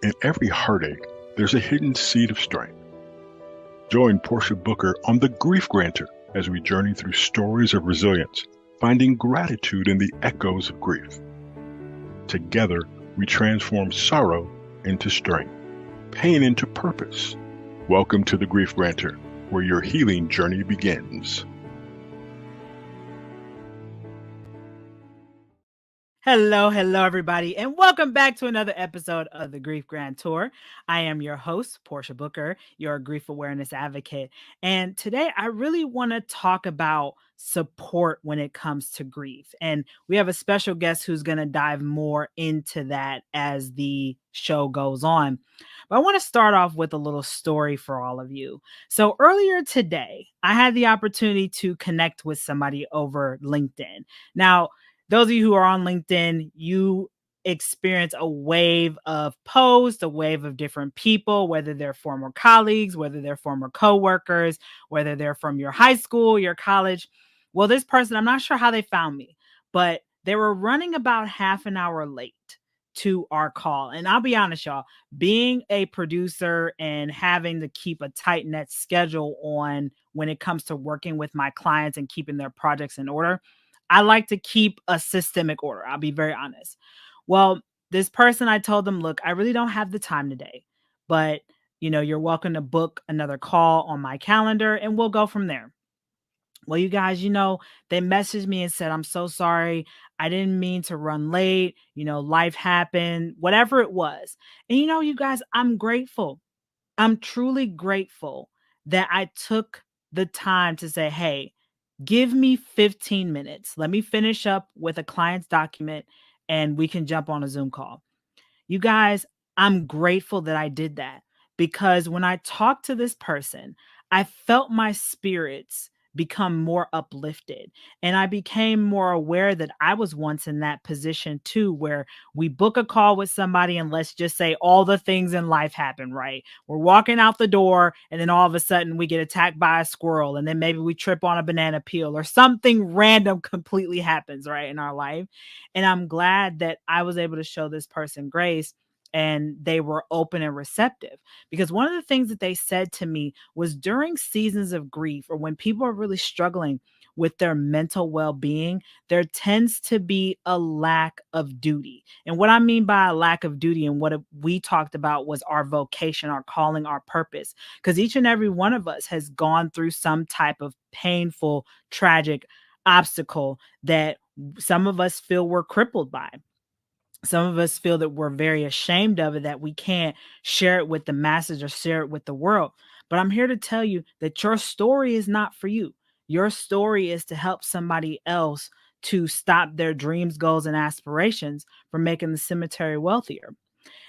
In every heartache, there's a hidden seed of strength. Join Portia Booker on The Grief Grantor as we journey through stories of resilience, finding gratitude in the echoes of grief. Together, we transform sorrow into strength, pain into purpose. Welcome to The Grief Grantor, where your healing journey begins. Hello, everybody, and welcome back to another episode of the Grief Grantor. I am your host, Portia Booker, your grief awareness advocate. And today I really want to talk about support when it comes to grief. And we have a special guest who's going to dive more into that as the show goes on. But I want to start off with a little story for all of you. So earlier today, I had the opportunity to connect with somebody over LinkedIn. Now, those of you who are on LinkedIn, you experience a wave of posts, a wave of different people, whether they're former colleagues, whether they're former coworkers, whether they're from your high school, your college. Well, this person, I'm not sure how they found me, but they were running about half an hour late to our call. And I'll be honest, y'all, being a producer and having to keep a tight net schedule on when it comes to working with my clients and keeping their projects in order, I like to keep a systemic order. I'll be very honest. Well, this person, I told them, look, I really don't have the time today, but you're welcome to book another call on my calendar and we'll go from there. Well, you guys, they messaged me and said, I'm so sorry. I didn't mean to run late. Life happened, whatever it was. And you guys, I'm grateful. I'm truly grateful that I took the time to say, hey, give me 15 minutes. Let me finish up with a client's document and we can jump on a Zoom call. You guys, I'm grateful that I did that because when I talked to this person, I felt my spirits become more uplifted. And I became more aware that I was once in that position too, where we book a call with somebody and let's just say all the things in life happen, right? We're walking out the door and then all of a sudden we get attacked by a squirrel and then maybe we trip on a banana peel or something random completely happens, right, in our life. And I'm glad that I was able to show this person grace and they were open and receptive. Because one of the things that they said to me was during seasons of grief or when people are really struggling with their mental well-being, there tends to be a lack of duty. And what I mean by a lack of duty and what we talked about was our vocation, our calling, our purpose. Because each and every one of us has gone through some type of painful, tragic obstacle that some of us feel we're crippled by. Some of us feel that we're very ashamed of it, that we can't share it with the masses or share it with the world. But I'm here to tell you that your story is not for you. Your story is to help somebody else to stop their dreams, goals, and aspirations from making the cemetery wealthier.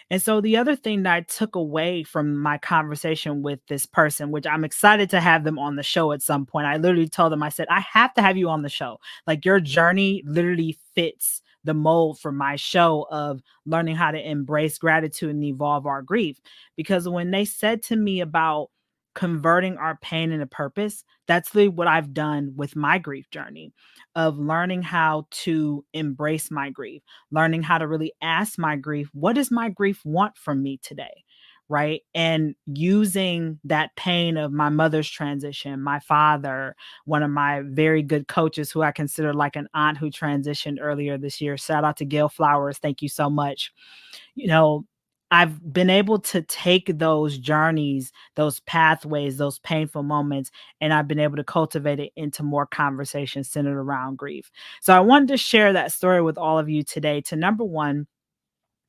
And so the other thing that I took away from my conversation with this person, which I'm excited to have them on the show at some point, I literally told them, I said, I have to have you on the show. Like your journey literally fits the mold for my show of learning how to embrace gratitude and evolve our grief. Because when they said to me about converting our pain into purpose, that's really what I've done with my grief journey of learning how to embrace my grief, learning how to really ask my grief, what does my grief want from me today? Right. And using that pain of my mother's transition, my father, one of my very good coaches who I consider like an aunt who transitioned earlier this year. Shout out to Gail Flowers. Thank you so much. I've been able to take those journeys, those pathways, those painful moments, and I've been able to cultivate it into more conversations centered around grief. So I wanted to share that story with all of you today to number one,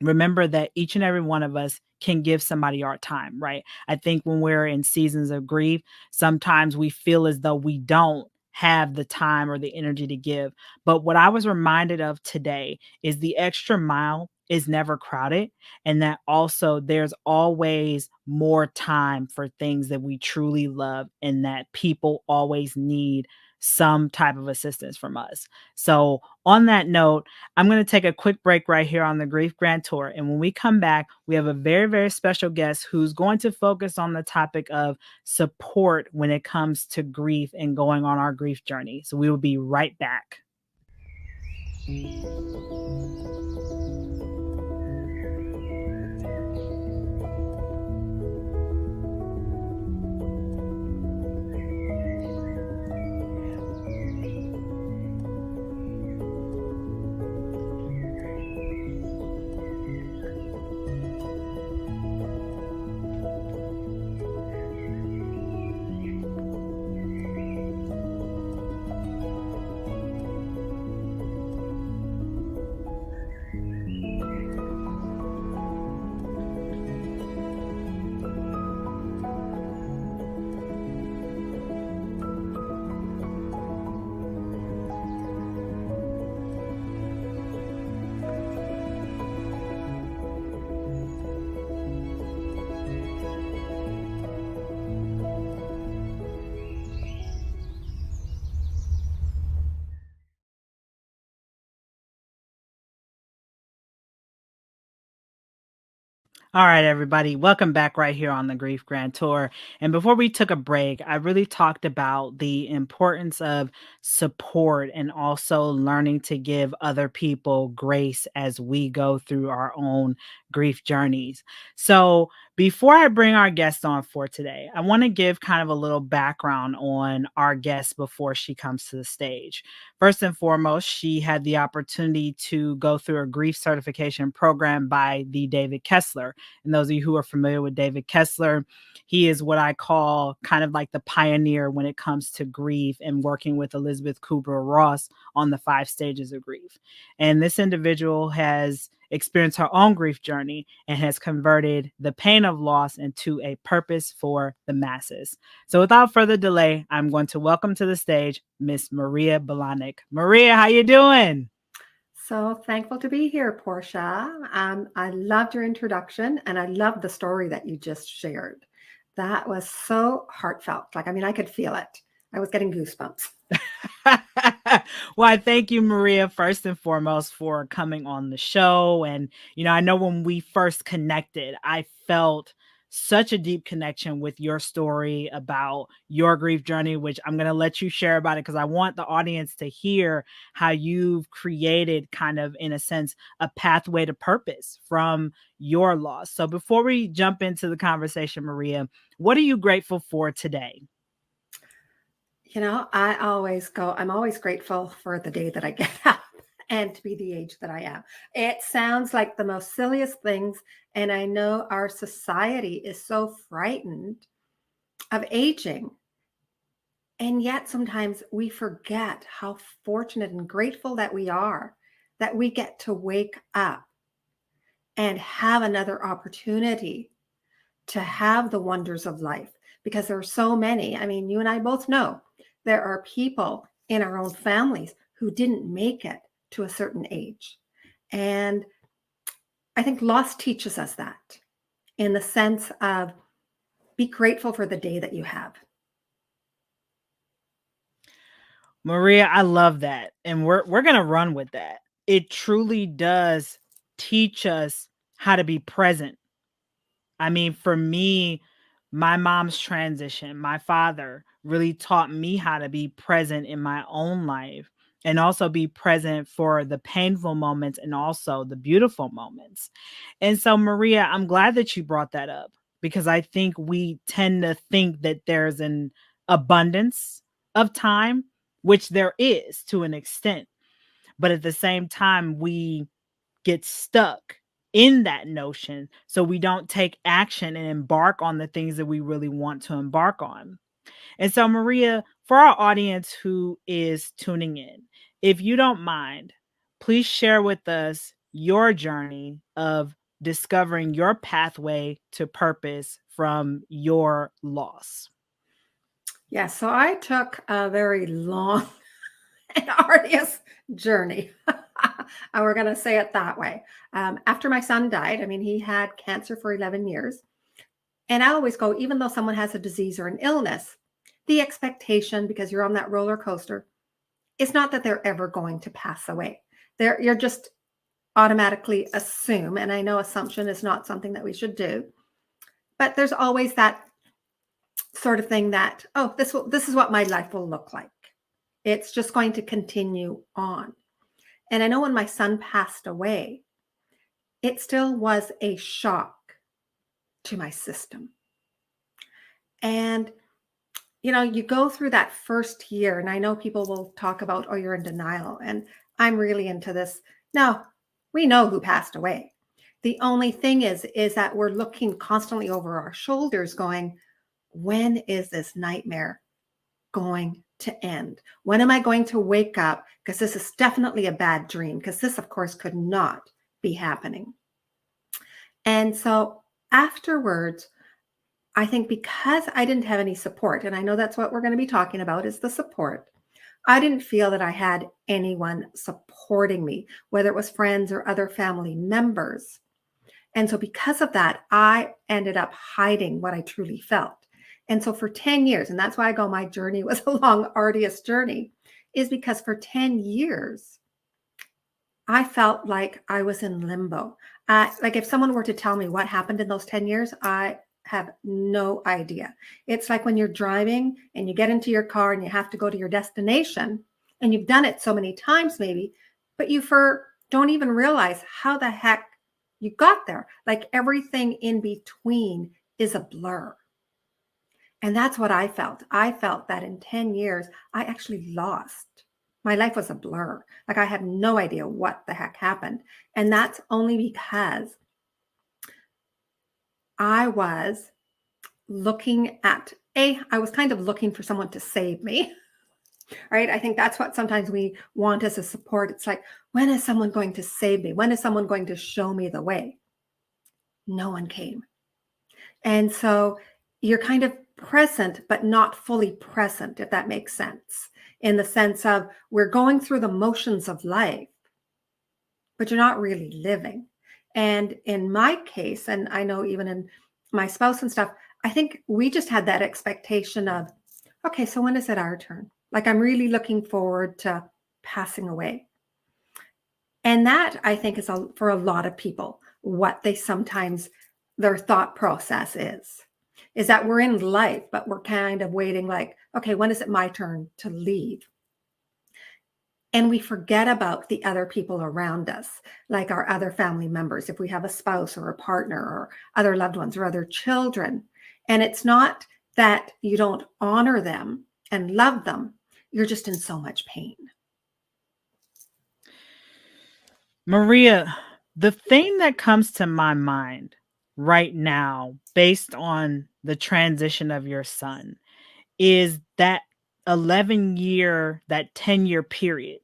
remember that each and every one of us can give somebody our time, right? I think when we're in seasons of grief, sometimes we feel as though we don't have the time or the energy to give. But what I was reminded of today is the extra mile is never crowded, and that also there's always more time for things that we truly love, and that people always need some type of assistance from us. So, on that note, I'm going to take a quick break right here on the Grief Grantor. And when we come back, we have a very, very special guest who's going to focus on the topic of support when it comes to grief and going on our grief journey. So we will be right back. All right, everybody, welcome back right here on the Grief Grantor. And before we took a break, I really talked about the importance of support and also learning to give other people grace as we go through our own grief journeys. So, before I bring our guest on for today, I want to give kind of a little background on our guest before she comes to the stage. First and foremost, she had the opportunity to go through a grief certification program by the David Kessler. And those of you who are familiar with David Kessler, he is what I call kind of like the pioneer when it comes to grief and working with Elizabeth Kubler-Ross on the 5 stages of grief. And this individual has experienced her own grief journey and has converted the pain of loss into a purpose for the masses. So without further delay, I'm going to welcome to the stage Miss Maria Belanic. Maria, how you doing? So thankful to be here, Portia. I loved your introduction and I loved the story that you just shared. That was so heartfelt. I could feel it. I was getting goosebumps. Well, I thank you, Maria, first and foremost, for coming on the show. And, I know when we first connected, I felt such a deep connection with your story about your grief journey, which I'm going to let you share about it because I want the audience to hear how you've created kind of, in a sense, a pathway to purpose from your loss. So before we jump into the conversation, Maria, what are you grateful for today? I'm always grateful for the day that I get up and to be the age that I am. It sounds like the most silliest things. And I know our society is so frightened of aging. And yet sometimes we forget how fortunate and grateful that we are that we get to wake up and have another opportunity to have the wonders of life because there are so many. I mean, you and I both know there are people in our own families who didn't make it to a certain age. And I think loss teaches us that in the sense of be grateful for the day that you have. Maria, I love that. And we're going to run with that. It truly does teach us how to be present. I mean, for me, my mom's transition, my father really taught me how to be present in my own life and also be present for the painful moments and also the beautiful moments. And so, Maria, I'm glad that you brought that up because I think we tend to think that there's an abundance of time, which there is to an extent. But at the same time, we get stuck in that notion so we don't take action and embark on the things that we really want to embark on. And so, Maria, for our audience who is tuning in, if you don't mind, please share with us your journey of discovering your pathway to purpose from your loss. Yeah, so I took a very long and arduous journey. And we're going to say it that way. After my son died, he had cancer for 11 years. And I always go, even though someone has a disease or an illness, the expectation, because you're on that roller coaster, is not that they're ever going to pass away. You're just automatically assume, and I know assumption is not something that we should do, but there's always that sort of thing that, oh, this is what my life will look like. It's just going to continue on. And I know when my son passed away, it still was a shock to my system. And, you go through that first year, and I know people will talk about, oh, you're in denial. And I'm really into this. No, we know who passed away. The only thing is that we're looking constantly over our shoulders going, when is this nightmare going to end? When am I going to wake up? Because this is definitely a bad dream, because this, of course, could not be happening. And so afterwards, I think because I didn't have any support, and I know that's what we're going to be talking about is the support, I didn't feel that I had anyone supporting me, whether it was friends or other family members. And so because of that, I ended up hiding what I truly felt. And so for 10 years, and that's why I go, my journey was a long, arduous journey, is because for 10 years, I felt like I was in limbo. Like if someone were to tell me what happened in those 10 years, I have no idea. It's like when you're driving and you get into your car and you have to go to your destination, and you've done it so many times maybe, but you don't even realize how the heck you got there. Like everything in between is a blur. And that's what I felt. I felt that in 10 years, I actually lost. My life was a blur. Like I had no idea what the heck happened. And that's only because I was I was kind of looking for someone to save me, right? I think that's what sometimes we want as a support. It's like, when is someone going to save me? When is someone going to show me the way? No one came. And so you're kind of present, but not fully present, if that makes sense, in the sense of we're going through the motions of life, but you're not really living. And in my case, and I know even in my spouse and stuff, I think we just had that expectation of, okay, so when is it our turn? Like I'm really looking forward to passing away. And that I think is for a lot of people, what their thought process is that we're in life, but we're kind of waiting like, okay, when is it my turn to leave? And we forget about the other people around us, like our other family members, if we have a spouse or a partner or other loved ones or other children. And it's not that you don't honor them and love them. You're just in so much pain. Maria, the thing that comes to my mind right now, based on the transition of your son, is that 10-year period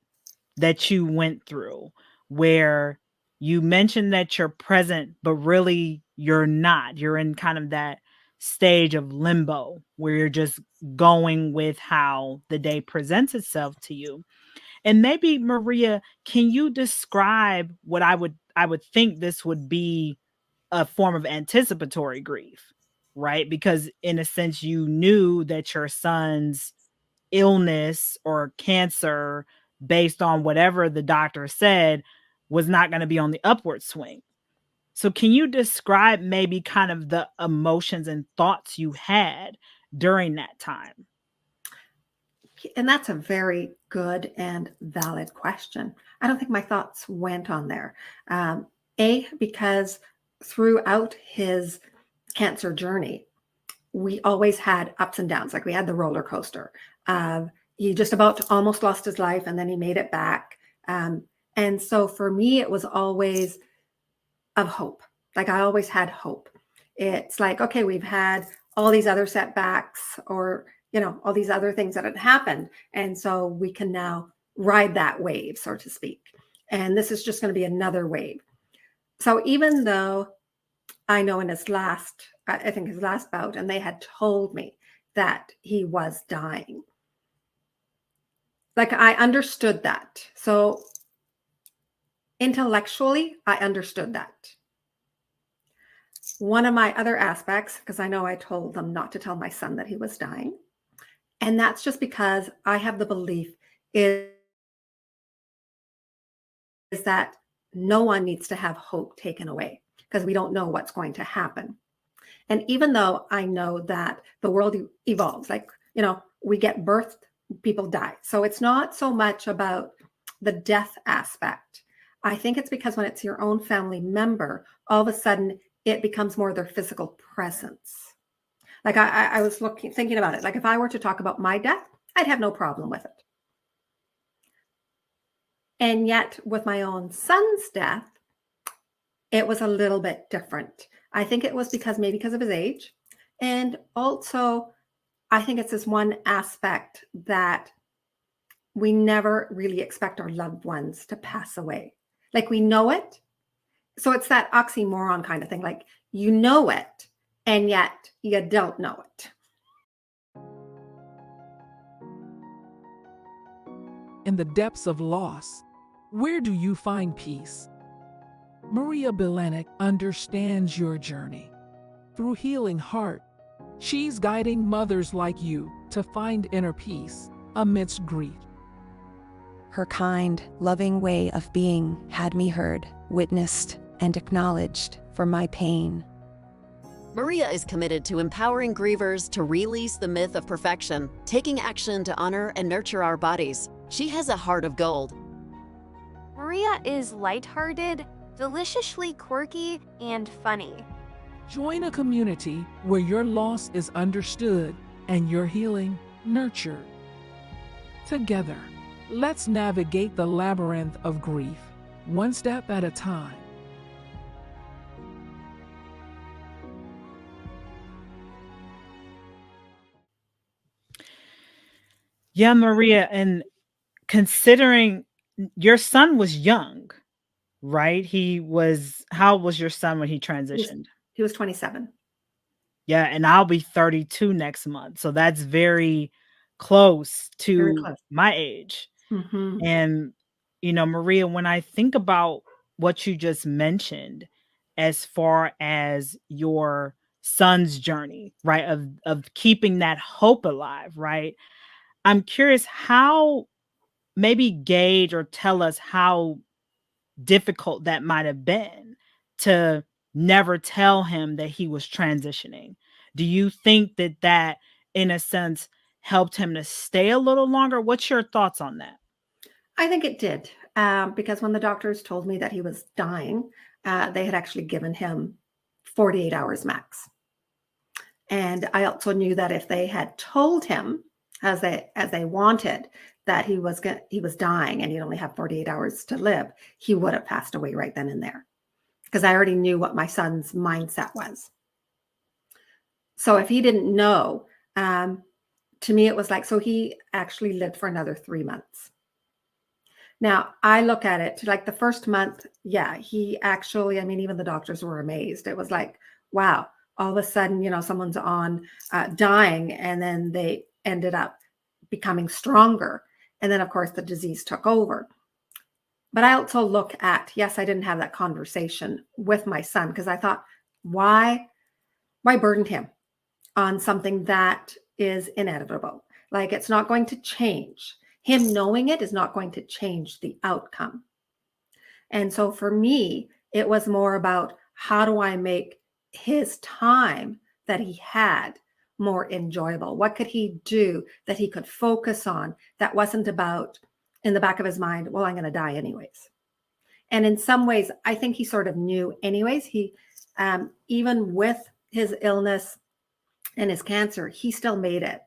that you went through, where you mentioned that you're present, but really you're not. You're in kind of that stage of limbo where you're just going with how the day presents itself to you. And maybe, Maria, can you describe what I would think this would be a form of anticipatory grief, right? Because in a sense, you knew that your son's illness or cancer, based on whatever the doctor said, was not going to be on the upward swing. So can you describe maybe kind of the emotions and thoughts you had during that time? And that's a very good and valid question. I don't think my thoughts went on there. Because throughout his cancer journey, we always had ups and downs. Like we had the roller coaster. He just about almost lost his life and then he made it back. And so for me, it was always of hope. Like I always had hope. It's like, okay, we've had all these other setbacks or, all these other things that had happened. And so we can now ride that wave, so to speak. And this is just going to be another wave. So even though I know in his last bout, and they had told me that he was dying, like I understood that. So intellectually, I understood that. One of my other aspects, because I know I told them not to tell my son that he was dying, and that's just because I have the belief is that no one needs to have hope taken away because we don't know what's going to happen. And even though I know that the world evolves, like, we get birthed, people die. So it's not so much about the death aspect. I think it's because when it's your own family member, all of a sudden it becomes more their physical presence. Like I was thinking about it. Like if I were to talk about my death, I'd have no problem with it. And yet with my own son's death, it was a little bit different. I think it was because of his age. And also, I think it's this one aspect that we never really expect our loved ones to pass away. Like we know it. So it's that oxymoron kind of thing. Like you know it, and yet you don't know it. In the depths of loss, where do you find peace? Maria Belanic understands your journey. Through Healing Heart, she's guiding mothers like you to find inner peace amidst grief. Her kind, loving way of being had me heard, witnessed, and acknowledged for my pain. Maria is committed to empowering grievers to release the myth of perfection, taking action to honor and nurture our bodies. She has a heart of gold. Maria is lighthearted, deliciously quirky, and funny. Join a community where your loss is understood and your healing nurtured. Together, let's navigate the labyrinth of grief, one step at a time. Yeah, Maria, and considering your son was young, right? How old was your son when he transitioned? He was 27. Yeah, and I'll be 32 next month. So that's very close Very to close. my age. Mhm. And, Maria, when I think about what you just mentioned, as far as your son's journey, right, of keeping that hope alive, right? I'm curious how, maybe gauge or tell us how difficult that might have been to never tell him that he was transitioning. Do you think that in a sense helped him to stay a little longer? What's your thoughts on that? I think it did, because when the doctors told me that he was dying, they had actually given him 48 hours max. And I also knew that if they had told him, as they wanted, that he was dying and he'd only have 48 hours to live, he would have passed away right then and there, because I already knew what my son's mindset was. So if he didn't know, to me it was like, so he actually lived for another 3 months. Now, I look at it like the first month, yeah, he actually, even the doctors were amazed. It was like, wow, all of a sudden, someone's on dying, and then they ended up becoming stronger. And then, of course, the disease took over. But I also look at, yes, I didn't have that conversation with my son because I thought, why burden him on something that is inevitable? Like, it's not going to change. Him knowing it is not going to change the outcome. And so for me, it was more about, how do I make his time that he had more enjoyable? What could he do that he could focus on that wasn't about, in the back of his mind, well, I'm going to die anyways. And in some ways, I think he sort of knew anyways. He, even with his illness and his cancer, he still made it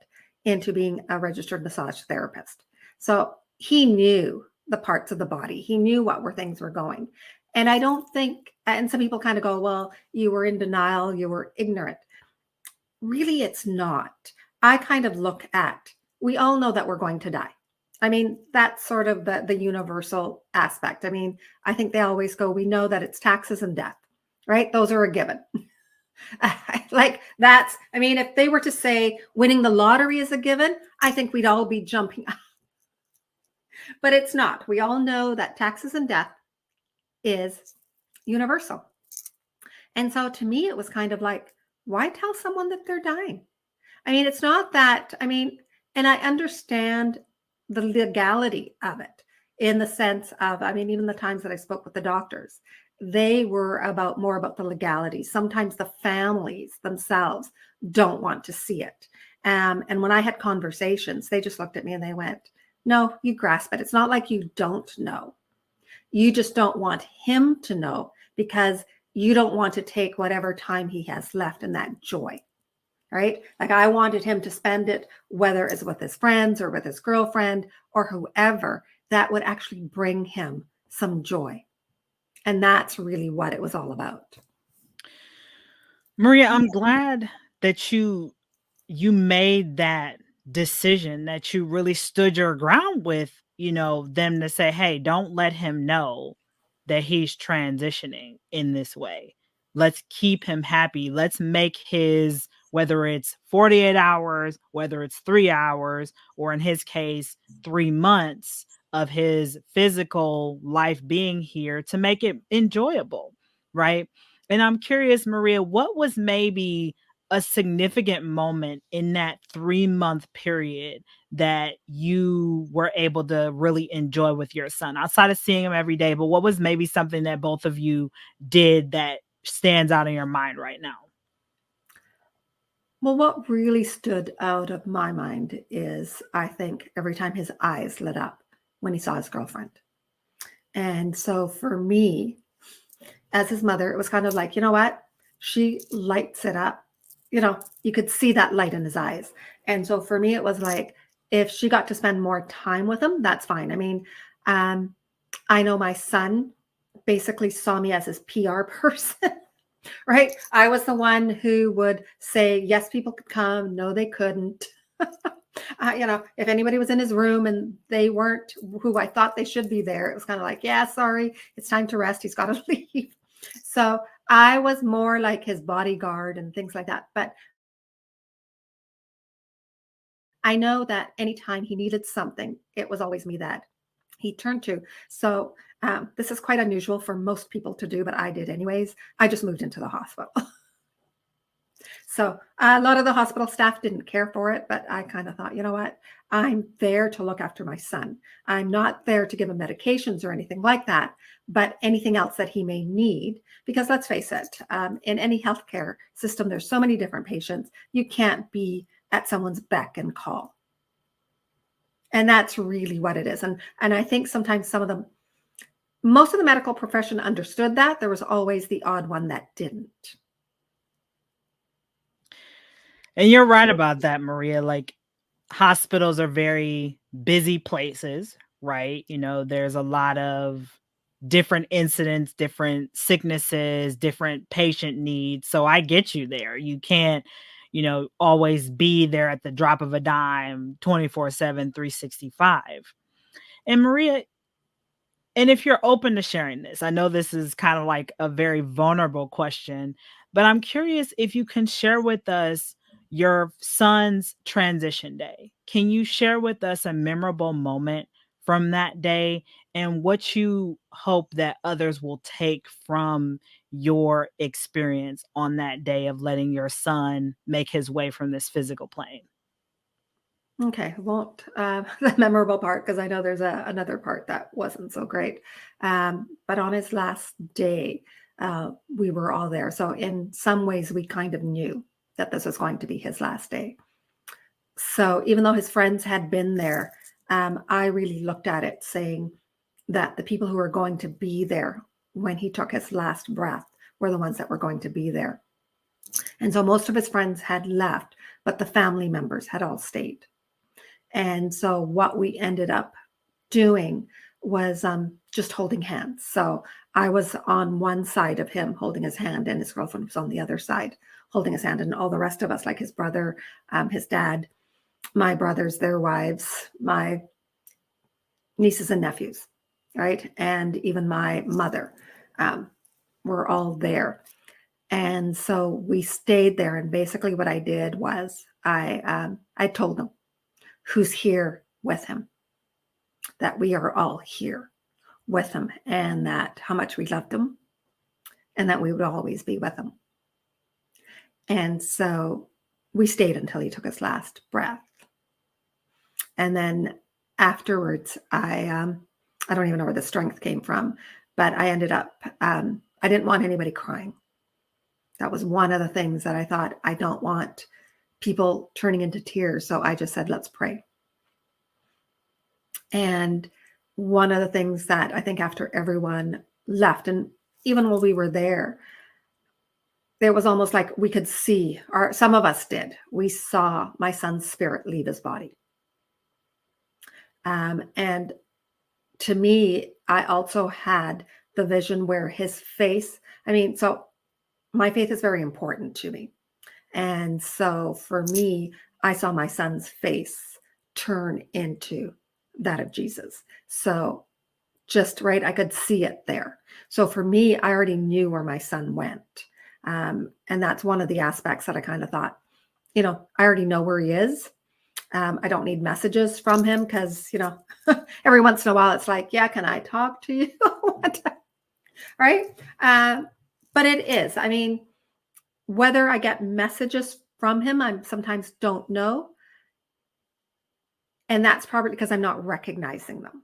into being a registered massage therapist. So he knew the parts of the body. He knew what things were going. And I don't think, and some people kind of go, well, you were in denial, you were ignorant. Really, it's not. I kind of look at, we all know that we're going to die. That's sort of the universal aspect. I think they always go, we know that it's taxes and death, right? Those are a given. Like that's, if they were to say winning the lottery is a given, I think we'd all be jumping up. But it's not. We all know that taxes and death is universal. And so to me, it was kind of like, why tell someone that they're dying? It's not that, and I understand the legality of it in the sense of, even the times that I spoke with the doctors, they were more about the legality. Sometimes the families themselves don't want to see it. And when I had conversations, they just looked at me and they went, no, you grasp it. It's not like you don't know. You just don't want him to know because you don't want to take whatever time he has left in that joy, right? Like I wanted him to spend it, whether it's with his friends or with his girlfriend or whoever, that would actually bring him some joy. And that's really what it was all about. Maria, I'm glad that you made that decision, that you really stood your ground with, them to say, hey, don't let him know that he's transitioning in this way. Let's keep him happy. Let's make his, whether it's 48 hours, whether it's 3 hours, or in his case, 3 months of his physical life being here, to make it enjoyable, right? And I'm curious, Maria, what was maybe a significant moment in that 3-month period that you were able to really enjoy with your son outside of seeing him every day? But what was maybe something that both of you did that stands out in your mind right now? Well, what really stood out of my mind is, I think, every time his eyes lit up when he saw his girlfriend. And so for me, as his mother, it was kind of like, you know what? She lights it up. You could see that light in his eyes. And so for me, it was like, if she got to spend more time with him, that's fine. I mean, I know my son basically saw me as his PR person. Right? I was the one who would say, yes, people could come. No, they couldn't. If anybody was in his room and they weren't who I thought they should be there, it was kind of like, yeah, sorry, it's time to rest. He's got to leave. So I was more like his bodyguard and things like that. But I know that anytime he needed something, it was always me that he turned to. So this is quite unusual for most people to do, but I did anyways. I just moved into the hospital. So a lot of the hospital staff didn't care for it, but I kind of thought, you know what? I'm there to look after my son. I'm not there to give him medications or anything like that, but anything else that he may need, because let's face it, in any healthcare system, there's so many different patients. You can't be at someone's beck and call. And that's really what it is. And I think sometimes most of the medical profession understood that. There was always the odd one that didn't. And you're right about that, Maria. Like, hospitals are very busy places, right? There's a lot of different incidents, different sicknesses, different patient needs. So I get you there. You can't, always be there at the drop of a dime, 24/7, 365. And Maria, and if you're open to sharing this, I know this is kind of like a very vulnerable question, but I'm curious if you can share with us your son's transition day. Can you share with us a memorable moment from that day and what you hope that others will take from your experience on that day of letting your son make his way from this physical plane? Okay, I won't the memorable part, because I know there's another part that wasn't so great. But on his last day, we were all there. So in some ways, we kind of knew that this was going to be his last day. So even though his friends had been there, I really looked at it saying that the people who were going to be there when he took his last breath were the ones that were going to be there. And so most of his friends had left, but the family members had all stayed. And so what we ended up doing was just holding hands. So I was on one side of him holding his hand, and his girlfriend was on the other side holding his hand. And all the rest of us, like his brother, his dad, my brothers, their wives, my nieces and nephews, right? And even my mother, were all there. And so we stayed there. And basically what I did was I told them who's here with him, that we are all here with him, and that how much we loved him, and that we would always be with him. And so we stayed until he took his last breath. And then afterwards, I don't even know where the strength came from, but I ended up, I didn't want anybody crying. That was one of the things that I thought, I don't want people turning into tears. So I just said, let's pray. And one of the things that I think after everyone left, and even while we were there was almost like we could see, or some of us did, we saw my son's spirit leave his body. And to me, I also had the vision where his face, so my faith is very important to me. And so for me, I saw my son's face turn into that of Jesus. So just right, I could see it there. So for me, I already knew where my son went. And that's one of the aspects that I kind of thought, I already know where he is. I don't need messages from him because, every once in a while it's like, yeah, can I talk to you? Right? But it is, Whether I get messages from him, I sometimes don't know. And that's probably because I'm not recognizing them.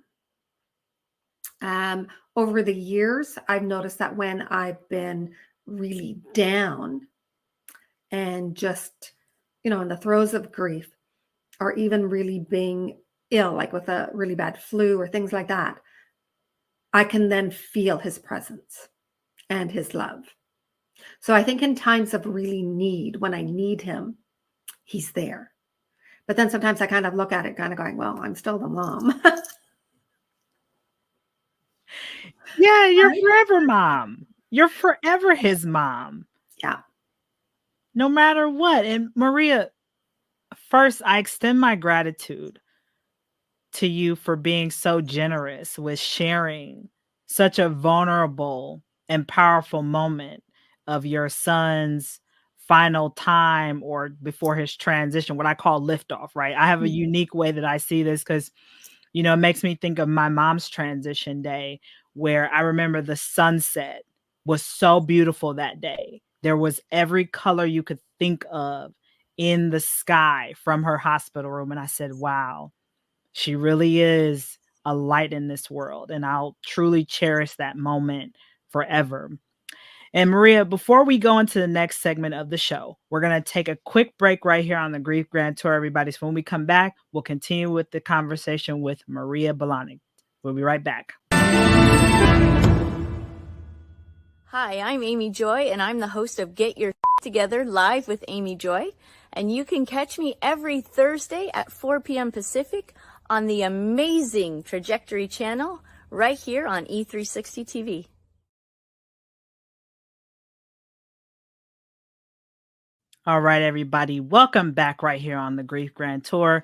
Over the years, I've noticed that when I've been really down and just, in the throes of grief, or even really being ill, like with a really bad flu or things like that, I can then feel his presence and his love. So I think in times of really need, when I need him, he's there. But then sometimes I kind of look at it kind of going, well, I'm still the mom. Yeah, you're Right? forever mom. You're forever his mom, Yeah. no matter what. And Maria, first, I extend my gratitude to you for being so generous with sharing such a vulnerable and powerful moment of your son's final time or before his transition, what I call liftoff, right? I have a unique way that I see this because, it makes me think of my mom's transition day, where I remember the sunset was so beautiful that day. There was every color you could think of in the sky from her hospital room. And I said, wow, she really is a light in this world. And I'll truly cherish that moment forever. And Maria, before we go into the next segment of the show, we're going to take a quick break right here on the Grief Grantor, everybody. So when we come back, we'll continue with the conversation with Maria Belanic. We'll be right back. Hi, I'm Amy Joy, and I'm the host of Get Your Together Live with Amy Joy. And you can catch me every Thursday at 4 p.m. Pacific on the amazing Trajectory channel right here on E360 TV. All right, everybody. Welcome back right here on the Grief Grantor.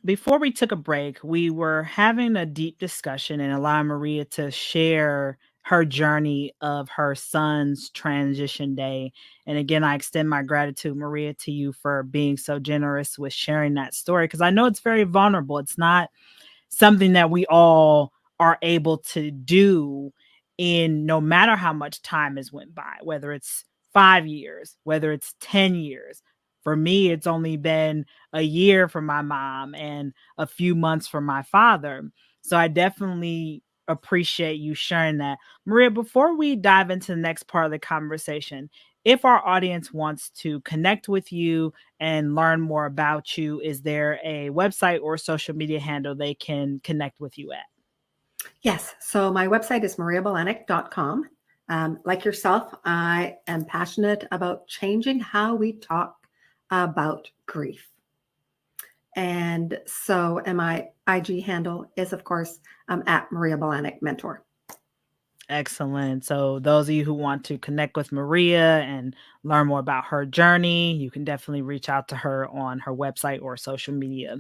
Before we took a break, we were having a deep discussion and allowing Maria to share her journey of her son's transition day. And again, I extend my gratitude, Maria, to you for being so generous with sharing that story, because I know it's very vulnerable. It's not something that we all are able to do in no matter how much time has went by, whether it's 5 years, whether it's 10 years. For me, it's only been a year for my mom and a few months for my father. So I definitely appreciate you sharing that. Maria, before we dive into the next part of the conversation, if our audience wants to connect with you and learn more about you, is there a website or social media handle they can connect with you at? Yes. So my website is mariabelanic.com. Like yourself, I am passionate about changing how we talk about grief. And so, my IG handle is, of course, at Maria Belanic Mentor. Excellent. So those of you who want to connect with Maria and learn more about her journey, you can definitely reach out to her on her website or social media.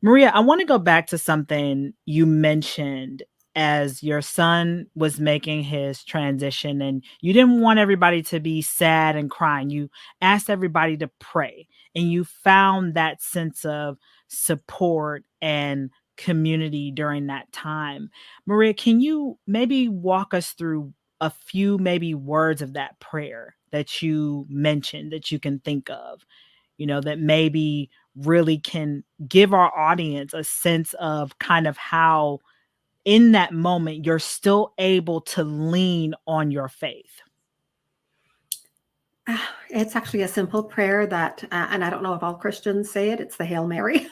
Maria, I want to go back to something you mentioned as your son was making his transition, and you didn't want everybody to be sad and crying. You asked everybody to pray, and you found that sense of support and community during that time. Maria, can you maybe walk us through a few maybe words of that prayer that you mentioned that you can think of, that maybe really can give our audience a sense of kind of how in that moment you're still able to lean on your faith? It's actually a simple prayer that, and I don't know if all Christians say it, it's the Hail Mary.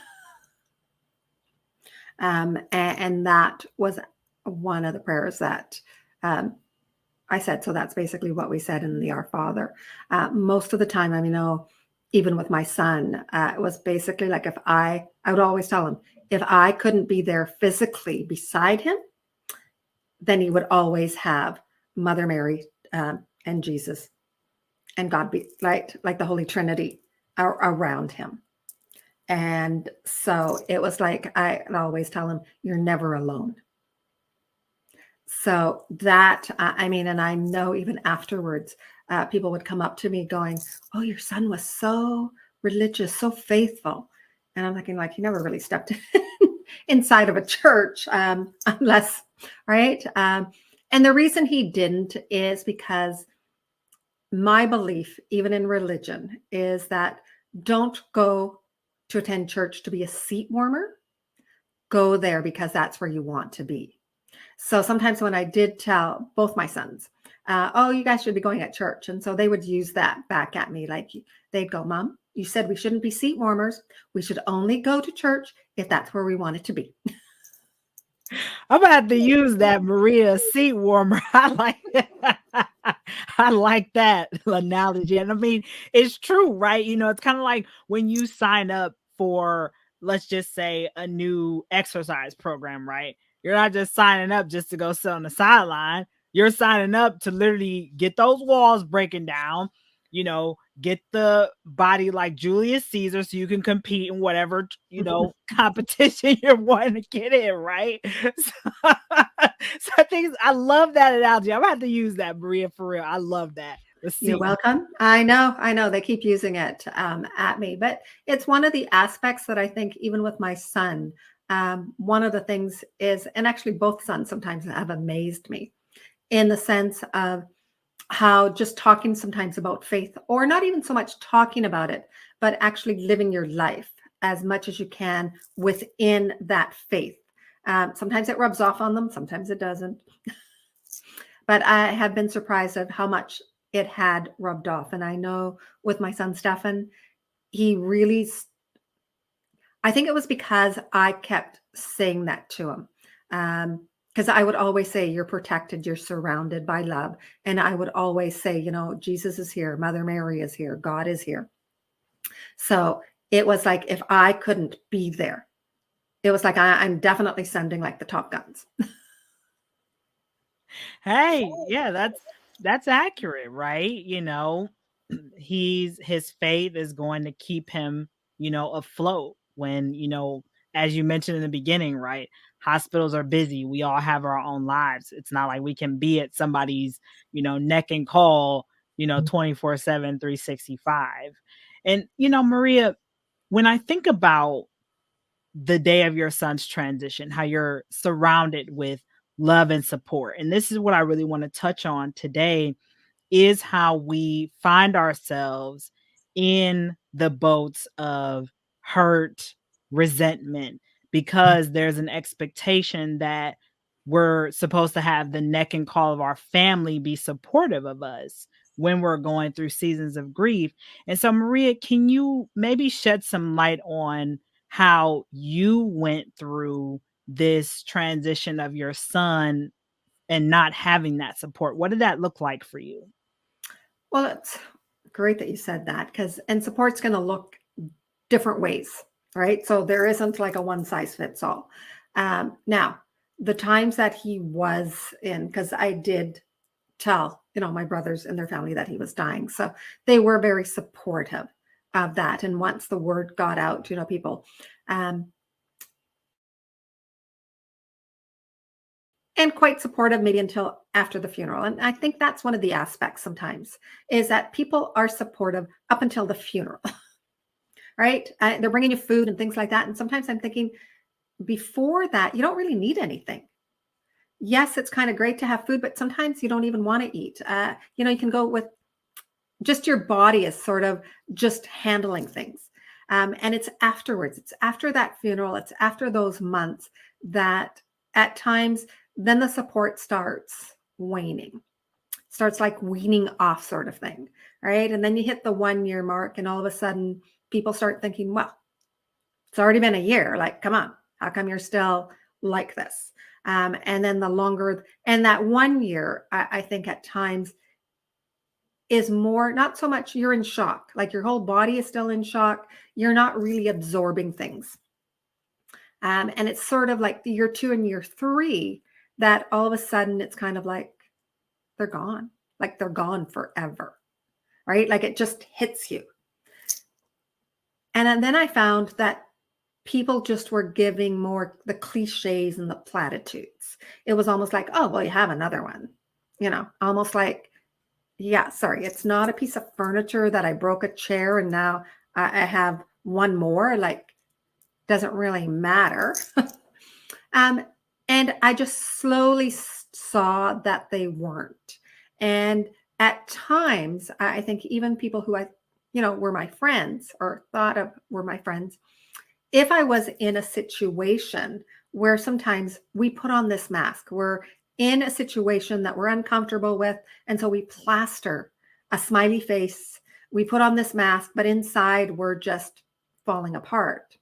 And that was one of the prayers that I said. So that's basically what we said in the Our Father. Most of the time, even with my son, it was basically like I would always tell him, if I couldn't be there physically beside him, then he would always have Mother Mary and Jesus and God be like the Holy Trinity around him. And so it was like, I always tell him, you're never alone. So that, and I know even afterwards, people would come up to me going, oh, your son was so religious, so faithful. And I'm thinking, like, he never really stepped inside of a church, unless, right? And the reason he didn't is because my belief, even in religion, is that don't go to attend church to be a seat warmer. Go there because that's where you want to be. So sometimes when I did tell both my sons, oh, you guys should be going at church. And so they would use that back at me. Like they'd go, Mom, you said we shouldn't be seat warmers. We should only go to church if that's where we want it to be. I'm gonna have to use that, Maria, seat warmer. I like that. I like that analogy. And I mean, it's true, right? You know, it's kind of like when you sign up for, let's just say, a new exercise program, right? You're not just signing up just to go sit on the sideline. You're signing up to literally get those walls breaking down, you know, get the body like Julius Caesar so you can compete in whatever, you know, competition you're wanting to get in, right? So, so I think I love that analogy. I'm gonna have to use that, Maria, for real. I love that. You're welcome. I know. They keep using it at me, but it's one of the aspects that I think, even with my son, one of the things is, and actually both sons sometimes have amazed me in the sense of how just talking sometimes about faith, or not even so much talking about it, but actually living your life as much as you can within that faith. Sometimes it rubs off on them, sometimes it doesn't. But I have been surprised at how much it had rubbed off. And I know with my son, Stefan, he really, I think it was because I kept saying that to him. Because I would always say, you're protected, you're surrounded by love. And I would always say, you know, Jesus is here, Mother Mary is here, God is here. So it was like, if I couldn't be there, it was like, I'm definitely sending like the Top Guns. Hey, yeah, that's accurate, right? You know, his faith is going to keep him, you know, afloat when, you know, as you mentioned in the beginning, right? Hospitals are busy. We all have our own lives. It's not like we can be at somebody's, you know, neck and call, you know, 24/7, 365. And, you know, Maria, when I think about the day of your son's transition, how you're surrounded with love and support. And this is what I really want to touch on today, is how we find ourselves in the boats of hurt, resentment, because there's an expectation that we're supposed to have the neck and call of our family be supportive of us when we're going through seasons of grief. And so, Maria, can you maybe shed some light on how you went through this transition of your son and not having that support? What did that look like for you? Well, it's great that you said that, because, and support's going to look different ways, right? So there isn't like a one size fits all. Now, the times that he was in, because I did tell, you know, my brothers and their family that he was dying. So they were very supportive of that. And once the word got out, you know, people, and quite supportive maybe until after the funeral. And I think that's one of the aspects sometimes, is that people are supportive up until the funeral, right? They're bringing you food and things like that. And sometimes I'm thinking, before that, you don't really need anything. Yes, it's kind of great to have food, but sometimes you don't even want to eat. You know, you can go with just your body is sort of just handling things. And it's afterwards, it's after that funeral, it's after those months that at times, then the support starts waning, starts like weaning off sort of thing, right? And then you hit the 1 year mark and all of a sudden people start thinking, well, it's already been a year. Like, come on, how come you're still like this? And then the longer, and that 1 year, I think at times is more, not so much you're in shock, like your whole body is still in shock. You're not really absorbing things. And it's sort of like the year 2 and year 3 that all of a sudden it's kind of like they're gone, like they're gone forever, right? Like it just hits you. And then I found that people just were giving more the cliches and the platitudes. It was almost like, oh, well, you have another one, you know, almost like, yeah, sorry, it's not a piece of furniture that I broke a chair and now I have one more, like, doesn't really matter. And I just slowly saw that they weren't. And at times, I think even people who were my friends or thought of were my friends, if I was in a situation where sometimes we put on this mask, we're in a situation that we're uncomfortable with, and so we plaster a smiley face, we put on this mask, but inside we're just falling apart.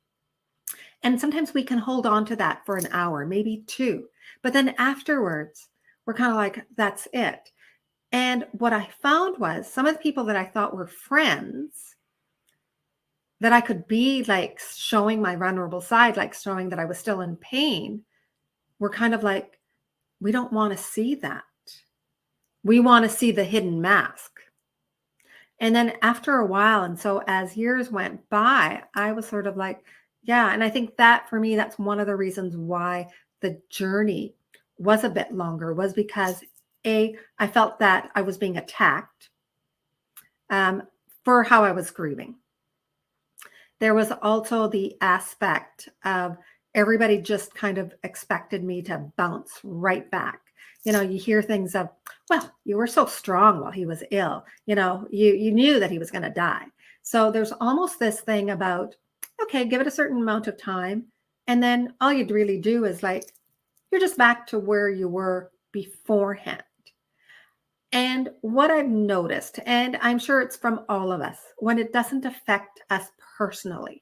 And sometimes we can hold on to that for an hour, maybe two, but then afterwards, we're kind of like, that's it. And what I found was some of the people that I thought were friends, that I could be like showing my vulnerable side, like showing that I was still in pain, were kind of like, we don't want to see that. We want to see the hidden mask. And then after a while, and so as years went by, I was sort of like, yeah. And I think that for me, that's one of the reasons why the journey was a bit longer, was because I felt that I was being attacked for how I was grieving. There was also the aspect of everybody just kind of expected me to bounce right back. You hear things of, well, you were so strong while he was ill. You knew that he was going to die. So there's almost this thing about, okay, give it a certain amount of time. And then all you'd really do is like, you're just back to where you were beforehand. And what I've noticed, and I'm sure it's from all of us, when it doesn't affect us personally,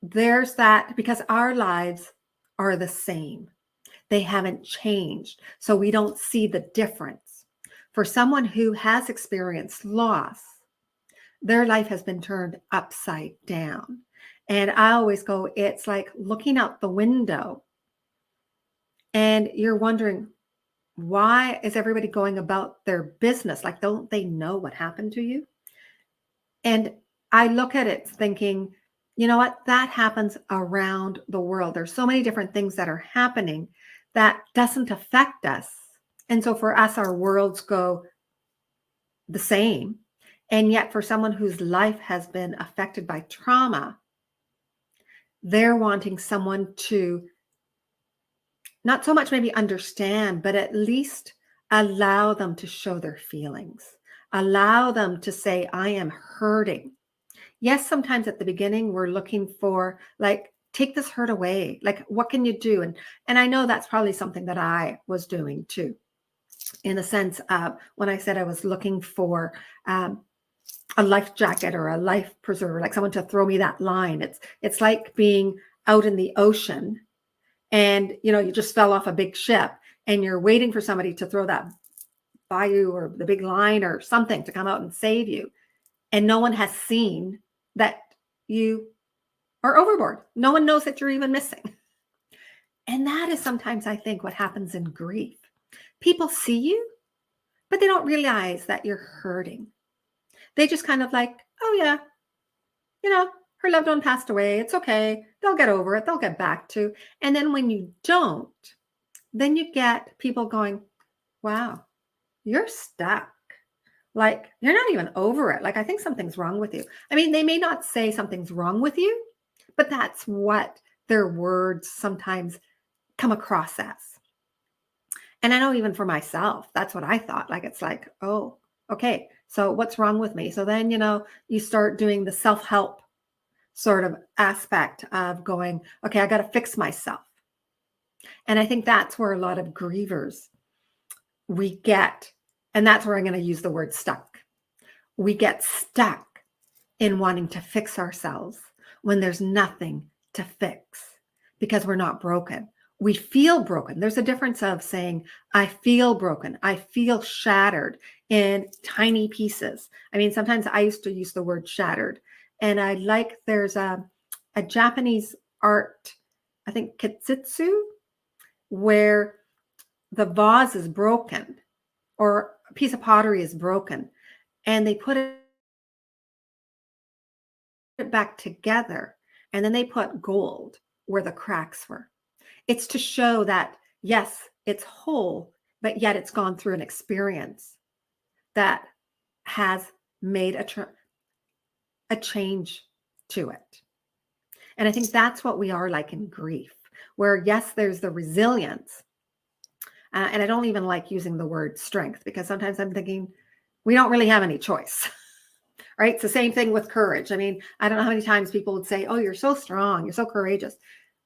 there's that, because our lives are the same. They haven't changed. So we don't see the difference. For someone who has experienced loss, their life has been turned upside down. And I always go, it's like looking out the window and you're wondering, why is everybody going about their business? Like, don't they know what happened to you? And I look at it thinking, you know what? That happens around the world. There's so many different things that are happening that doesn't affect us. And so for us, our worlds go the same. And yet for someone whose life has been affected by trauma, they're wanting someone to not so much maybe understand, but at least allow them to show their feelings. Allow them to say, I am hurting. Yes, sometimes at the beginning, we're looking for like, take this hurt away. Like, what can you do? And I know that's probably something that I was doing too, in the sense of when I said I was looking for a life jacket or a life preserver, like someone to throw me that line. It's like being out in the ocean and, you just fell off a big ship and you're waiting for somebody to throw that by you or the big line or something to come out and save you. And no one has seen that you are overboard. No one knows that you're even missing. And that is sometimes, I think, what happens in grief. People see you, but they don't realize that you're hurting. They just kind of like, oh yeah, her loved one passed away. It's okay. They'll get over it. They'll get back to. And then when you don't, then you get people going, wow, you're stuck. Like, you're not even over it. Like, I think something's wrong with you. I mean, they may not say something's wrong with you, but that's what their words sometimes come across as. And I know even for myself, that's what I thought. Like, it's like, oh, okay, so what's wrong with me? So then, you start doing the self-help sort of aspect of going, okay, I got to fix myself. And I think that's where a lot of grievers, we get, and that's where I'm going to use the word stuck. We get stuck in wanting to fix ourselves when there's nothing to fix because we're not broken. We feel broken. There's a difference of saying, I feel broken. I feel shattered in tiny pieces. I mean, sometimes I used to use the word shattered. And there's a Japanese art, I think kitsutsu, where the vase is broken or a piece of pottery is broken and they put it back together and then they put gold where the cracks were. It's to show that, yes, it's whole, but yet it's gone through an experience that has made a change to it. And I think that's what we are like in grief, where yes, there's the resilience And I don't even like using the word strength, because sometimes I'm thinking we don't really have any choice. Right? It's the same thing with courage. I mean, I don't know how many times people would say, oh, you're so strong, you're so courageous.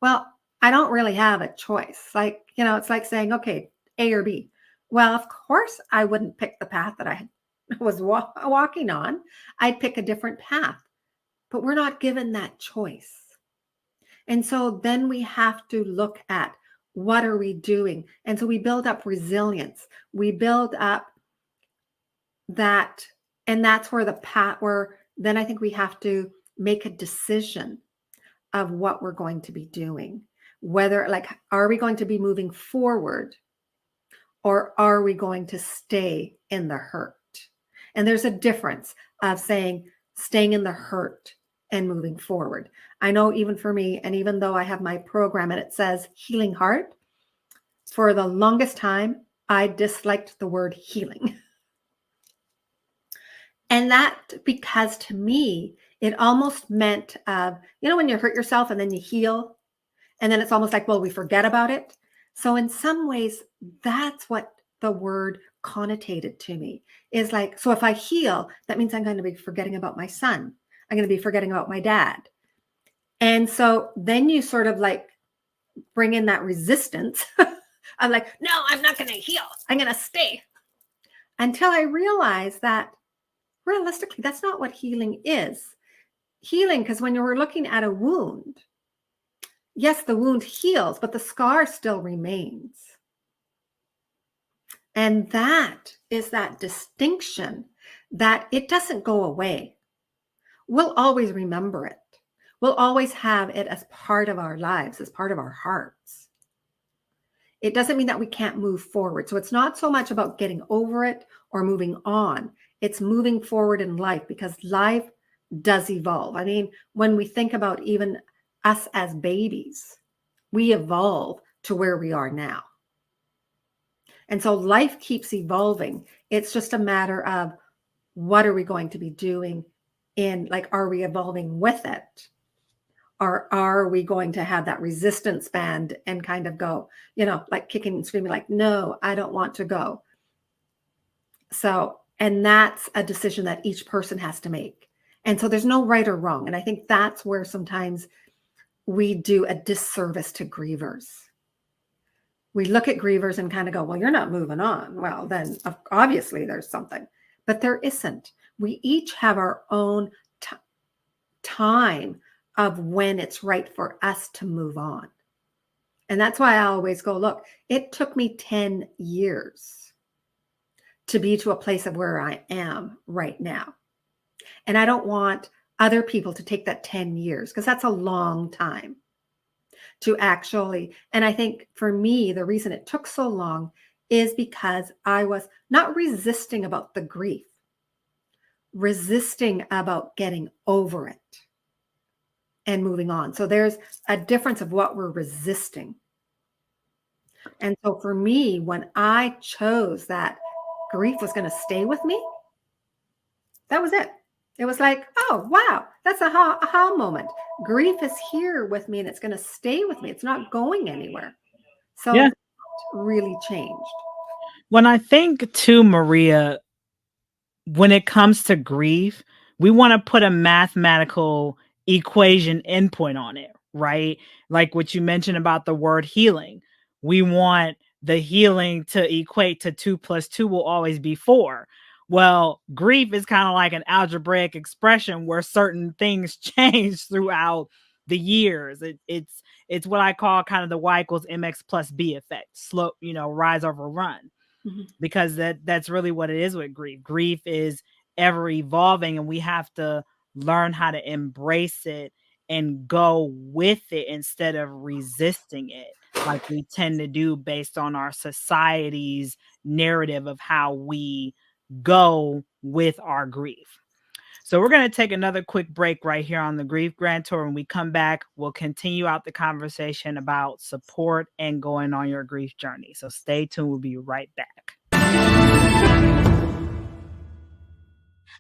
Well, I don't really have a choice. Like, it's like saying, okay, A or B. Well, of course, I wouldn't pick the path that I was walking on. I'd pick a different path, but we're not given that choice. And so then we have to look at, what are we doing? And so we build up resilience. We build up that, and that's where the path, where then I think we have to make a decision of what we're going to be doing. Whether, like, are we going to be moving forward, or are we going to stay in the hurt? And there's a difference of saying staying in the hurt and moving forward. I know even for me, and even though I have my program and it says healing heart, for the longest time, I disliked the word healing. And that, because to me, it almost meant, when you hurt yourself and then you heal, and then it's almost like, well, we forget about it. So in some ways, that's what the word connotated to me, is like, so if I heal, that means I'm going to be forgetting about my son. I'm going to be forgetting about my dad. And so then you sort of like bring in that resistance. I'm like, no, I'm not going to heal. I'm going to stay. Until I realized that realistically, that's not what healing is. Healing, because when you're looking at a wound, yes, the wound heals, but the scar still remains. And that is that distinction, that it doesn't go away. We'll always remember it. We'll always have it as part of our lives, as part of our hearts. It doesn't mean that we can't move forward. So it's not so much about getting over it or moving on. It's moving forward in life, because life does evolve. I mean, when we think about even us as babies, we evolve to where we are now. And so life keeps evolving. It's just a matter of, what are we going to be doing in, like, are we evolving with it? Or are we going to have that resistance band and kind of go, like kicking and screaming, like, no, I don't want to go. So, and that's a decision that each person has to make. And so there's no right or wrong. And I think that's where sometimes we do a disservice to grievers. We look at grievers and kind of go, well, you're not moving on. Well, then obviously there's something, but there isn't. We each have our own time of when it's right for us to move on. And that's why I always go, look, it took me 10 years to be to a place of where I am right now. And I don't want other people to take that 10 years, because that's a long time to actually. And I think for me, the reason it took so long is because I was not resisting about the grief, resisting about getting over it and moving on. So there's a difference of what we're resisting. And so for me, when I chose that grief was going to stay with me, that was it. It was like, oh, wow, that's a aha moment. Grief is here with me and it's going to stay with me. It's not going anywhere. So Yeah. It really changed. When I think too, Maria, when it comes to grief, we want to put a mathematical equation endpoint on it, right? Like what you mentioned about the word healing. We want the healing to equate to 2 + 2 will always be 4. Well, grief is kind of like an algebraic expression where certain things change throughout the years. It's what I call kind of the Y = mx + b effect. Slow, rise over run. Mm-hmm. Because that's really what it is with grief. Grief is ever evolving, and we have to learn how to embrace it and go with it instead of resisting it, like we tend to do based on our society's narrative of how we go with our grief. So we're going to take another quick break right here on the Grief Grantor. When we come back, we'll continue out the conversation about support and going on your grief journey. So stay tuned. We'll be right back.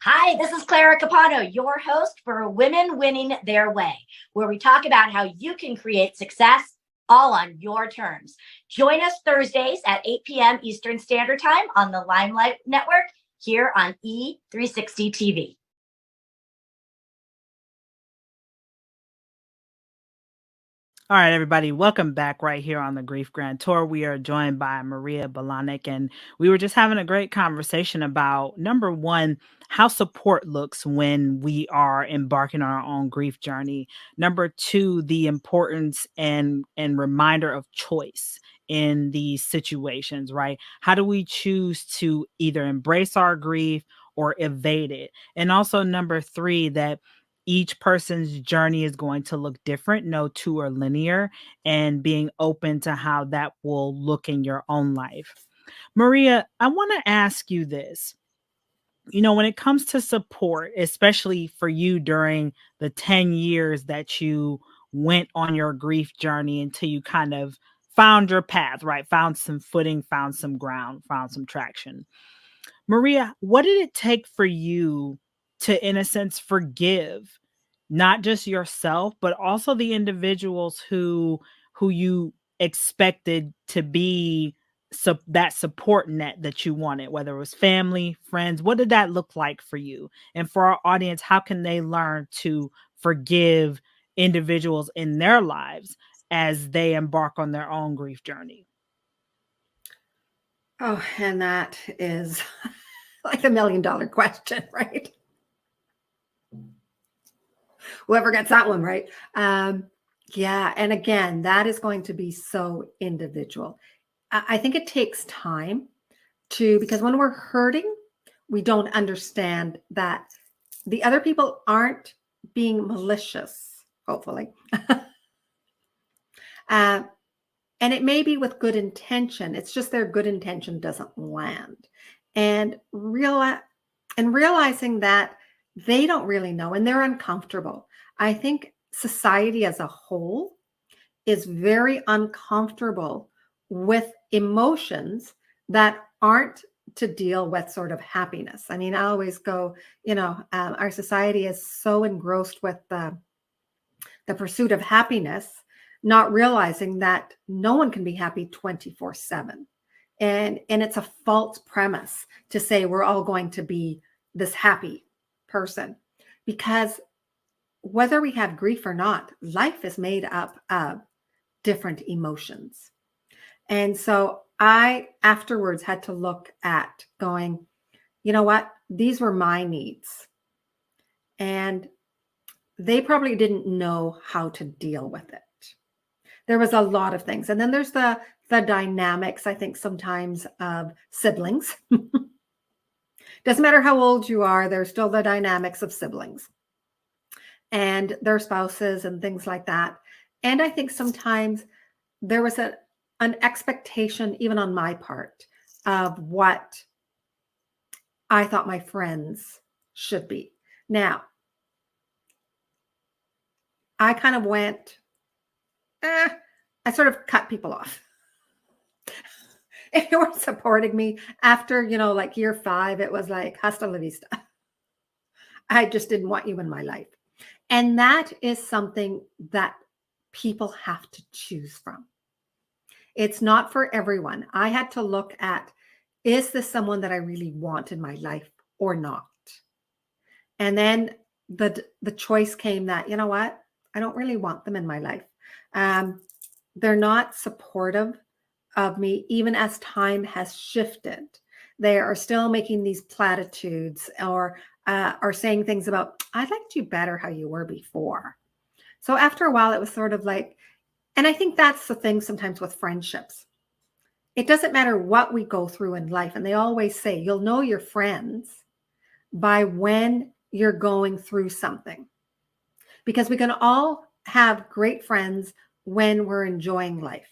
Hi, this is Clara Capano, your host for Women Winning Their Way, where we talk about how you can create success all on your terms. Join us Thursdays at 8 p.m. Eastern Standard Time on the Limelight Network here on E360 TV. All right, everybody, welcome back right here on the Grief Grantor. We are joined by Maria Belanic, and we were just having a great conversation about, number one, how support looks when we are embarking on our own grief journey. Number two, the importance and reminder of choice in these situations, right? How do we choose to either embrace our grief or evade it? And also number three, that each person's journey is going to look different. No two are linear, and being open to how that will look in your own life. Maria, I want to ask you this. When it comes to support, especially for you during the 10 years that you went on your grief journey until you kind of found your path, right? Found some footing, found some ground, found some traction. Maria, what did it take for you to, in a sense, forgive not just yourself, but also the individuals who you expected to be that support net that you wanted, whether it was family, friends? What did that look like for you? And for our audience, how can they learn to forgive individuals in their lives as they embark on their own grief journey? Oh, and that is like $1 million question, right? Whoever gets that one right. Yeah. And again, that is going to be so individual. I think it takes time because when we're hurting, we don't understand that the other people aren't being malicious, hopefully. And it may be with good intention. It's just their good intention doesn't land. And realizing that they don't really know and they're uncomfortable. I think society as a whole is very uncomfortable with emotions that aren't to deal with sort of happiness. I mean, I always go, our society is so engrossed with the pursuit of happiness, not realizing that no one can be happy 24/7. And it's a false premise to say we're all going to be this happy person, because whether we have grief or not, life is made up of different emotions. And so I afterwards had to look at going, you know what? These were my needs. And they probably didn't know how to deal with it. There was a lot of things. And then there's the dynamics, I think, sometimes of siblings. Doesn't matter how old you are, there's still the dynamics of siblings and their spouses and things like that. And I think sometimes there was an expectation, even on my part, of what I thought my friends should be. Now, I kind of went, I sort of cut people off. If you weren't supporting me after, like year 5, it was like, hasta la vista. I just didn't want you in my life. And that is something that people have to choose from. It's not for everyone. I had to look at, is this someone that I really want in my life or not? And then the choice came that, you know what? I don't really want them in my life. They're not supportive of me, even as time has shifted. They are still making these platitudes or are saying things about, I liked you better how you were before. So after a while, it was sort of like, and I think that's the thing sometimes with friendships. It doesn't matter what we go through in life. And they always say, you'll know your friends by when you're going through something. Because we can all have great friends when we're enjoying life,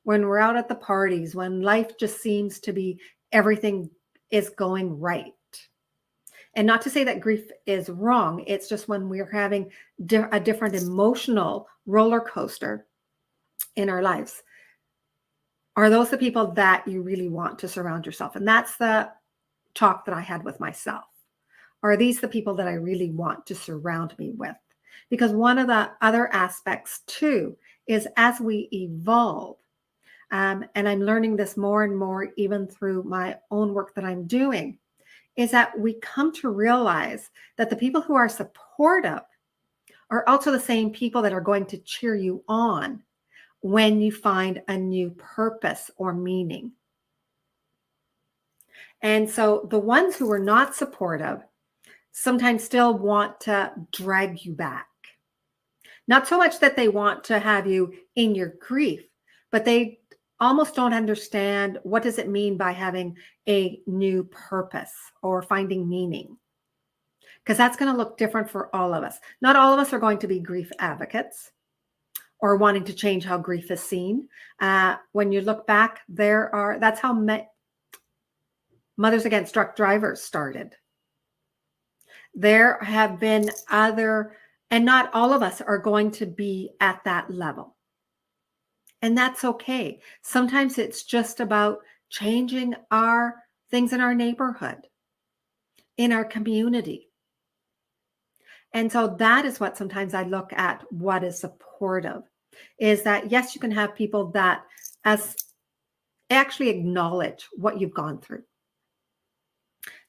when we're out at the parties, when life just seems to be, everything is going right. And not to say that grief is wrong. It's just when we're having a different emotional roller coaster in our lives. Are those the people that you really want to surround yourself? And that's the talk that I had with myself. Are these the people that I really want to surround me with? Because one of the other aspects too is as we evolve, and I'm learning this more and more even through my own work that I'm doing, is that we come to realize that the people who are supportive are also the same people that are going to cheer you on when you find a new purpose or meaning. And so the ones who are not supportive sometimes still want to drag you back. Not so much that they want to have you in your grief, but they almost don't understand what does it mean by having a new purpose or finding meaning. Because that's going to look different for all of us. Not all of us are going to be grief advocates or wanting to change how grief is seen. When you look back, that's how Mothers Against Drunk Drivers started. There have been other, and not all of us are going to be at that level. And that's okay. Sometimes it's just about changing our things in our neighborhood, in our community. And so that is what sometimes I look at what is supportive, is that yes, you can have people that actually acknowledge what you've gone through.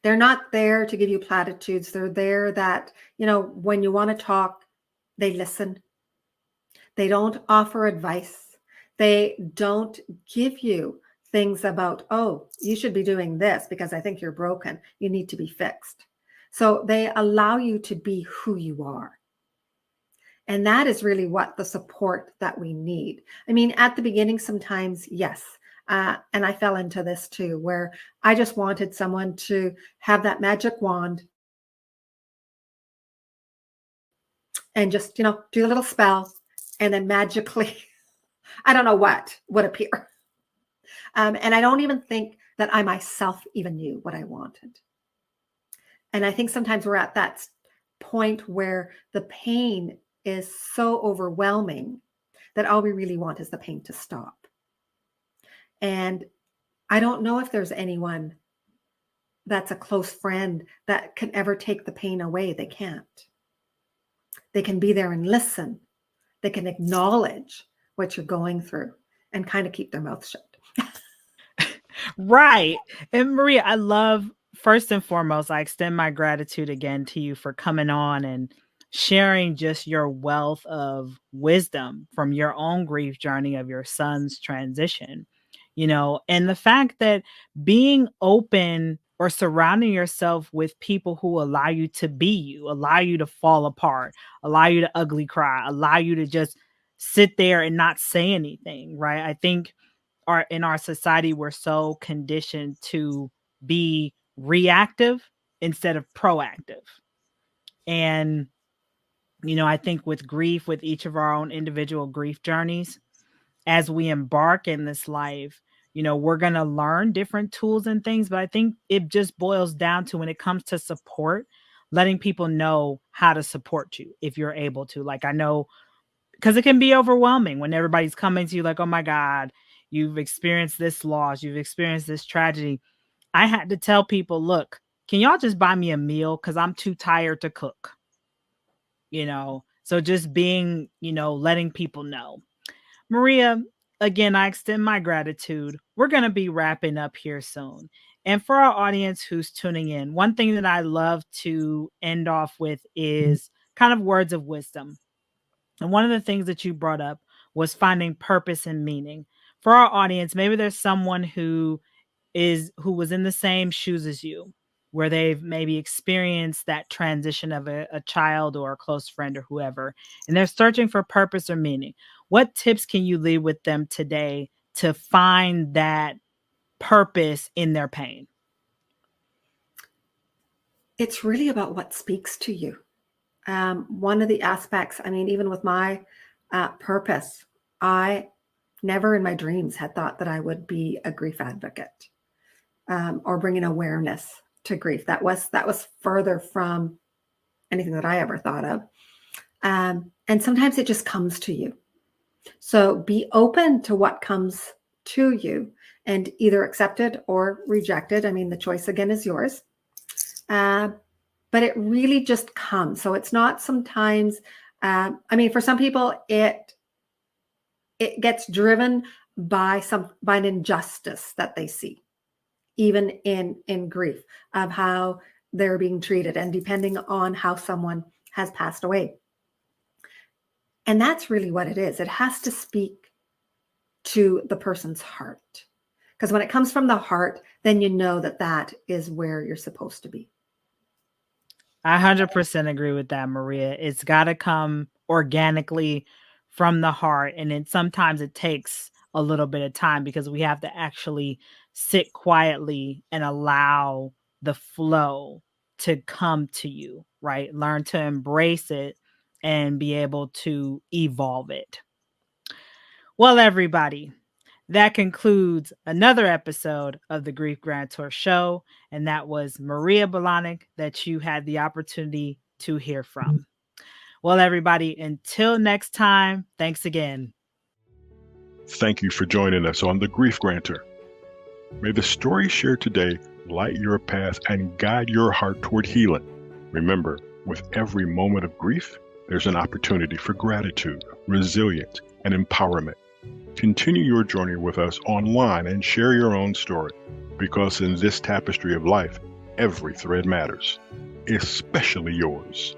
They're not there to give you platitudes. They're there that, when you want to talk, they listen. They don't offer advice. They don't give you things about, oh, you should be doing this because I think you're broken. You need to be fixed. So they allow you to be who you are. And that is really what the support that we need. I mean, at the beginning, sometimes, yes. And I fell into this too, where I just wanted someone to have that magic wand and just, do a little spell and then magically, I don't know what would appear. And I don't even think that I myself even knew what I wanted. And I think sometimes we're at that point where the pain is so overwhelming that all we really want is the pain to stop. And I don't know if there's anyone that's a close friend that can ever take the pain away. They can't. They can be there and listen. They can acknowledge what you're going through and kind of keep their mouth shut. Right. And Maria, I love, first and foremost, I extend my gratitude again to you for coming on and sharing just your wealth of wisdom from your own grief journey of your son's transition. And the fact that being open or surrounding yourself with people who allow you to be you, allow you to fall apart, allow you to ugly cry, allow you to just sit there and not say anything, right? I think in our society, we're so conditioned to be reactive instead of proactive. And, I think with grief, with each of our own individual grief journeys, as we embark in this life, we're going to learn different tools and things, but I think it just boils down to, when it comes to support, letting people know how to support you if you're able to. Like, I know, because it can be overwhelming when everybody's coming to you like, oh my God, you've experienced this loss, you've experienced this tragedy. I had to tell people, look, can y'all just buy me a meal? Because I'm too tired to cook. So just being, letting people know. Maria, again, I extend my gratitude. We're going to be wrapping up here soon. And for our audience who's tuning in, one thing that I love to end off with is kind of words of wisdom. And one of the things that you brought up was finding purpose and meaning. For our audience, maybe there's someone who was in the same shoes as you, where they've maybe experienced that transition of a child or a close friend or whoever, and they're searching for purpose or meaning. What tips can you leave with them today to find that purpose in their pain? It's really about what speaks to you. One of the aspects, even with my purpose, I never in my dreams had thought that I would be a grief advocate or bringing awareness to grief. That was further from anything that I ever thought of. And sometimes it just comes to you. So be open to what comes to you and either accept it or reject it. The choice again is yours. But it really just comes. So it's not sometimes For some people, it gets driven by an injustice that they see, even in grief, of how they're being treated, and depending on how someone has passed away. And that's really what it is. It has to speak to the person's heart. Because when it comes from the heart, then you know that is where you're supposed to be. I 100% agree with that, Maria. It's got to come organically from the heart. And sometimes it takes a little bit of time, because we have to actually sit quietly and allow the flow to come to you, right? Learn to embrace it and be able to evolve it. Well, everybody, that concludes another episode of the Grief Grantor Show. And that was Maria Belanic that you had the opportunity to hear from. Well, everybody, until next time, thanks again. Thank you for joining us on the Grief Grantor. May the story shared today light your path and guide your heart toward healing. Remember, with every moment of grief, there's an opportunity for gratitude, resilience, and empowerment. Continue your journey with us online and share your own story, because in this tapestry of life, every thread matters, especially yours.